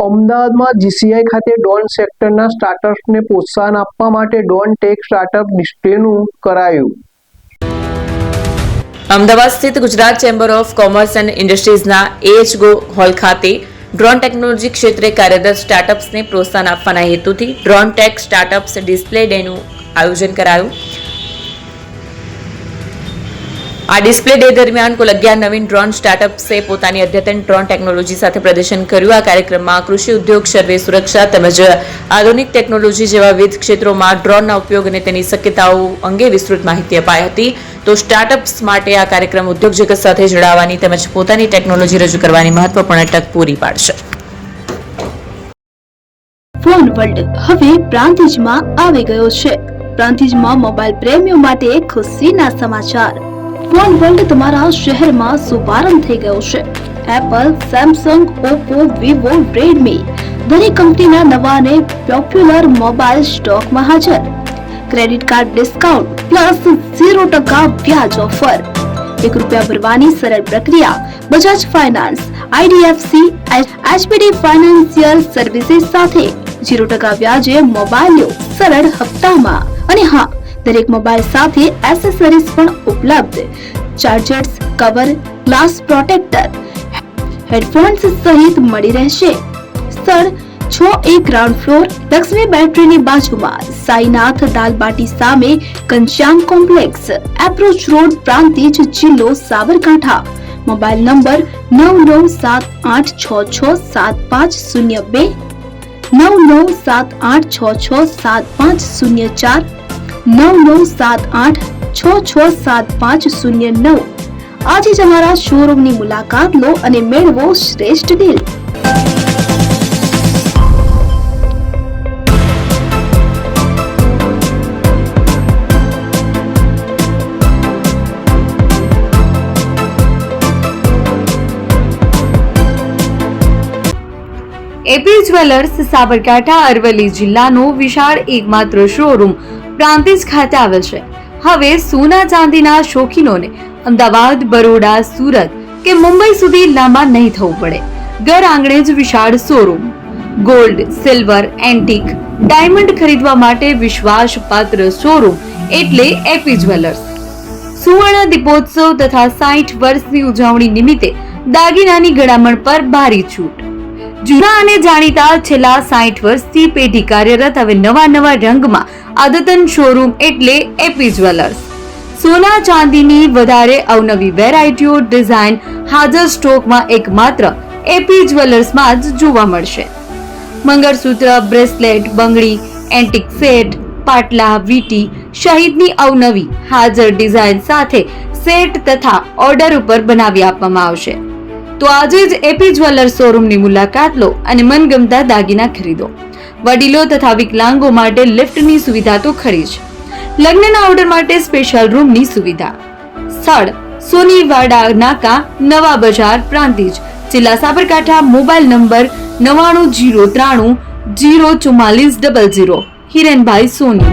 અમદાવાદમાં જીસીઆઈ ખાતે ડ્રોન સેક્ટરના સ્ટાર્ટઅપ્સને પ્રોત્સાહન આપવા માટે ડ્રોન ટેક સ્ટાર્ટઅપ ડિસ્પ્લેનું કરાયું. અમદાવાદ સ્થિત Gujarat chamber of commerce and ઇન્ડસ્ટ્રીઝના AHGO હોલ ખાતે ડ્રોન ટેકનોલોજી ક્ષેત્રે કાર્યરત સ્ટાર્ટઅપ્સને પ્રોત્સાહન આપવાના હેતુથી ડ્રોન ટેક સ્ટાર્ટઅપ્સ ડિસ્પ્લે ડેનું આયોજન કરાયું. આ ડિસ્પ્લે ડે દરમિયાન કુલ 11 નવીન ડ્રોન સ્ટાર્ટઅપ્સે પોતાની અદ્યતન ડ્રોન ટેકનોલોજી સાથે પ્રદર્શન કર્યું. આ કાર્યક્રમમાં કૃષિ ઉદ્યોગ, સર્વે, સુરક્ષા તેમજ આધુનિક ટેકનોલોજી જેવા વિવિધ ક્ષેત્રોમાં ડ્રોનના ઉપયોગ અને તેની શક્યતાઓ અંગે વિસ્તૃત માહિતી અપાઈ હતી. તો સ્ટાર્ટઅપ્સ માટે આ કાર્યક્રમ ઉદ્યોગ જગત સાથે જોડાવાની તેમજ પોતાની ટેકનોલોજી રજૂ કરવાની મહત્વપૂર્ણ તક પૂરી પાડશે. ફોન વર્લ્ડ હવે પ્રાંતિજમાં આવી ગયો છે. પ્રાંતિજમાં મોબાઈલ પ્રેમીઓ માટે ખુશીના સમાચાર. ફોન વર્લ્ડ તમારા શહેરમાં શુભારંભ થઈ ગયો છે. Apple, Samsung, Oppo, Vivo, Redmi દરેક કંપનીના નવા અને પોપ્યુલર મોબાઈલ સ્ટોકમાં હાજર. ક્રેડિટ કાર્ડ ડિસ્કાઉન્ટ પ્લસ 0% વ્યાજ ઓફર. ₹1 ભરવાની સરળ પ્રક્રિયા. Bajaj finance, IDFC, HPD financial services સાથે 0% વ્યાજે મોબાઈલ સરળ હપ્તામાં. અને હા, દરેક મોબાઈલ સાથે એસેસરીઝ પણ ઉપલબ્ધ. Chargers, cover, glass protractor, headphones સહિત મળી રહેશે. સ્થળ 6A ગ્રાઉન્ડ ફ્લોર, લક્ષ્મી બેટરીની બાજુમાં, સાઈનાથ દાલબાટી સામે, Ghanshyam complex, approach road, Prantij, જિલ્લો સાબરકાંઠા. Mobile number 9978667502, 9978667504, 9978667509. આજે જ અમારા શોરૂમની મુલાકાત લો અને મેળવો શ્રેષ્ઠ deal. AP jewellers Sabarkantha Aravalli જિલ્લાનો વિશાળ એકમાત્ર શોરૂમ પ્રાંતિજ ખાતે આવેલ છે. હવે સોના ચાંદીના શોખીનોને અમદાવાદ, બરોડા, સુરત કે મુંબઈ સુધી લાંબા નહીં થવું પડે. ઘર આંગણે જ વિશાળ showroom. Gold, silver, antique, diamond ખરીદવા માટે વિશ્વાસપાત્ર શોરૂમ એટલે એપી જ્વેલર્સ. સુવર્ણ દીપોત્સવ તથા 60 વર્ષની ઉજવણી નિમિત્તે દાગીનાની ગળામણ પર ભારી છૂટ. જૂના અને જાણીતા છેલ્લા 60 વર્ષથી પેઢી કાર્યરત હવે નવા રંગમાં અદ્યતન શોરૂમ એટલે એપી જ્વેલર્સ. સોના ચાંદીની વધારે અવનવી વેરાયટીઓ, ડિઝાઇન હાજર સ્ટોકમાં એકમાત્ર એપી જ્વેલર્સમાં જ જોવા મળશે. મંગળસૂત્ર, બ્રેસલેટ, બંગડી, એન્ટિક સેટ, પાટલા, વીટી સહિતની અવનવી હાજર ડિઝાઇન સાથે સેટ તથા ઓર્ડર ઉપર બનાવી આપવામાં આવશે. તો આજે જ એપી જ્વેલર્સ શોરૂમની મુલાકાત લો અને મનગમતા દાગીના ખરીદો. વડીલો તથા વિકલાંગો માટે લિફ્ટની સુવિધા તો ખરી જ. લગ્નના ઓર્ડર માટે સ્પેશિયલ રૂમની સુવિધા. સ્થળ સોનીવાડા નાકા, નવા બજાર, પ્રાંતિજ, જિલ્લા સાબરકાંઠા. Mobile number 9903304400. હિરેનભાઈ સોની.